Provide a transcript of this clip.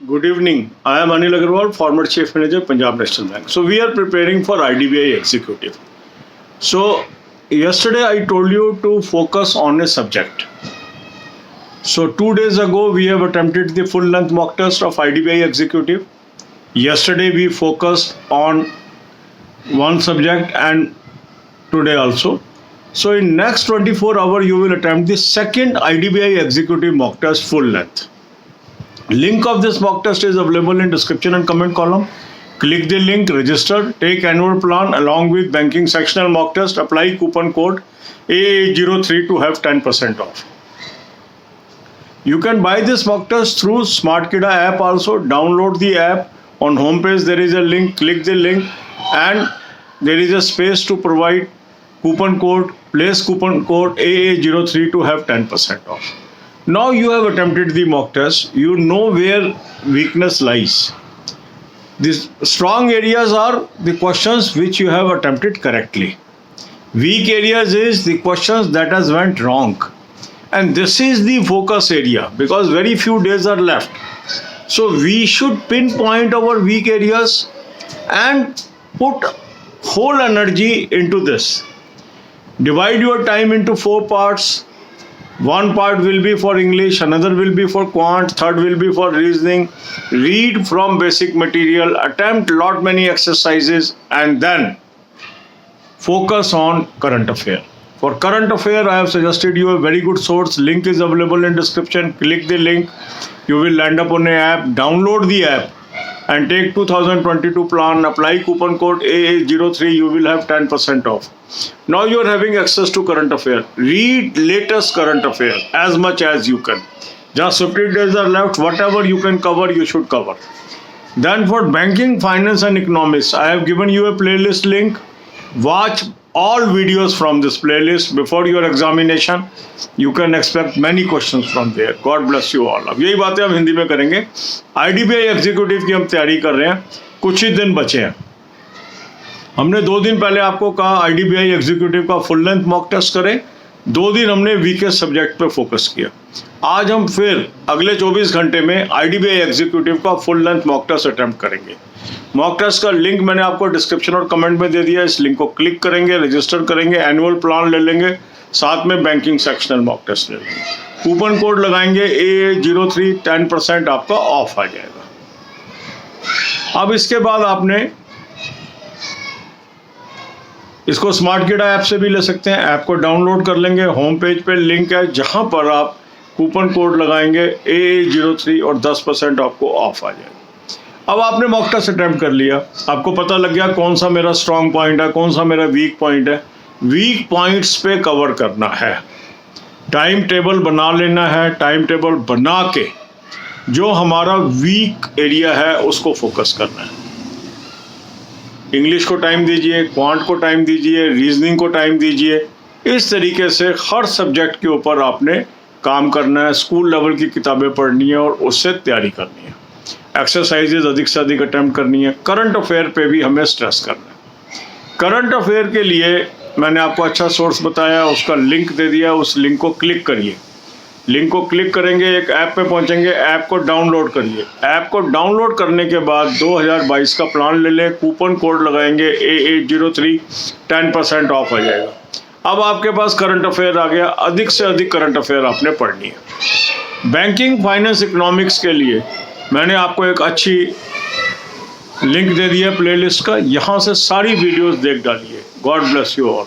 Good evening. I am Anil Agarwal, former Chief Manager, Punjab National Bank. So we are preparing for IDBI Executive. So yesterday I told you to focus on a subject. So 2 days ago we have attempted the full length mock test of IDBI Executive. Yesterday we focused on one subject and today also. So in next 24 hours you will attempt the second IDBI Executive mock test full length. Link of this mock test is available in description and comment column. Click the link, register, take annual plan along with banking sectional mock test, apply coupon code AA03 to have 10% off. You can buy this mock test through SmartKida app also. Download the app. On homepage there is a link, click the link and there is a space to provide coupon code, place coupon code AA03 to have 10% off. Now you have attempted the mock test, you know where weakness lies. These strong areas are the questions which you have attempted correctly. Weak areas is the questions that has went wrong. And this is the focus area because very few days are left. So we should pinpoint our weak areas and put whole energy into this. Divide your time into 4 parts. One part will be for English, another will be for quant, third will be for reasoning. Read from basic material, attempt lot many exercises and then focus on current affair. For current affair, I have suggested you a very good source. Link is available in description. Click the link. You will land up on an app. Download the app and take 2022 plan. Apply coupon code AA03. You will have 10% off. Now you are having access to current affair. Read latest current affair as much as you can. Just 15 days are left. Whatever you can cover, you should cover. Then for banking, finance and economics, I have given you a playlist link. Watch all videos from this playlist before your examination. You can expect many questions from there. God bless you all. अब यही बातें हम हिंदी में करेंगे. IDBI executive की हम तैयारी कर रहे हैं. कुछ ही दिन बचे हैं. हमने 2 दिन पहले आपको कहा IDBI एग्जीक्यूटिव का फुल लेंथ मॉक टेस्ट करें. 2 दिन हमने वीकेस्ट सब्जेक्ट पे फोकस किया. आज हम फिर अगले 24 घंटे में IDBI एग्जीक्यूटिव का full length mock test attempt करेंगे. मॉक टेस्ट का लिंक मैंने आपको डिस्क्रिप्शन और कमेंट में दे दिया. इस लिंक को क्लिक करेंगे, रजिस्टर करेंगे, एनुअल प्लान ले लेंगे, साथ में बैंकिंग सेक्शनल मॉक टेस्ट ले लेंगे. कूपन कोड लगाएंगे AA03, 10% आपका ऑफ आ जाएगा. अब इसके बाद आपने इसको SmartKida ऐप से भी ले सकते हैं. ऐप को डाउनलोड कर लेंगे. होम पेज पे लिंक है जहां पर आप कूपन कोड लगाएंगे AA03 और 10% आपको ऑफ आ जाएगा. अब आपने मॉक टेस्ट अटेम्प्ट कर लिया. आपको पता लग गया कौन सा मेरा स्ट्रांग पॉइंट है, कौन सा मेरा वीक पॉइंट है. वीक पॉइंट्स पे कवर करना है. टाइम टेबल बना लेना है. टाइम टेबल बना के जो हमारा वीक एरिया है उसको फोकस करना है. इंग्लिश को टाइम दीजिए, क्वांट को टाइम दीजिए, रीजनिंग को टाइम दीजिए. इस तरीके से हर सब्जेक्ट के ऊपर आपने काम करना है. स्कूल लेवल की किताबें पढ़नी है और उससे तैयारी करनी है. एक्सरसाइजेज अधिक से अधिक अटेम्प्ट करनी है. करंट अफेयर पे भी हमें स्ट्रेस करना है. करंट अफेयर के लिए मैंने आपको अच्छा सोर्स बताया, उसका लिंक दे दिया. उस लिंक को क्लिक करिए. लिंक को क्लिक करेंगे, एक ऐप पे पहुंचेंगे. ऐप को डाउनलोड करिए. ऐप को डाउनलोड करने के बाद 2022 का प्लान ले लें. कूपन कोड लगाएंगे AA03, 10% ऑफ आ जाएगा. अब आपके पास करंट अफेयर आ गया. अधिक से अधिक करंट अफेयर आपने पढ़नी है. बैंकिंग, फाइनेंस, इकोनॉमिक्स के लिए मैंने आपको एक अच्छी लिंक दे दी है प्लेलिस्ट का. यहाँ से सारी वीडियोस देख डालिए. God bless you all.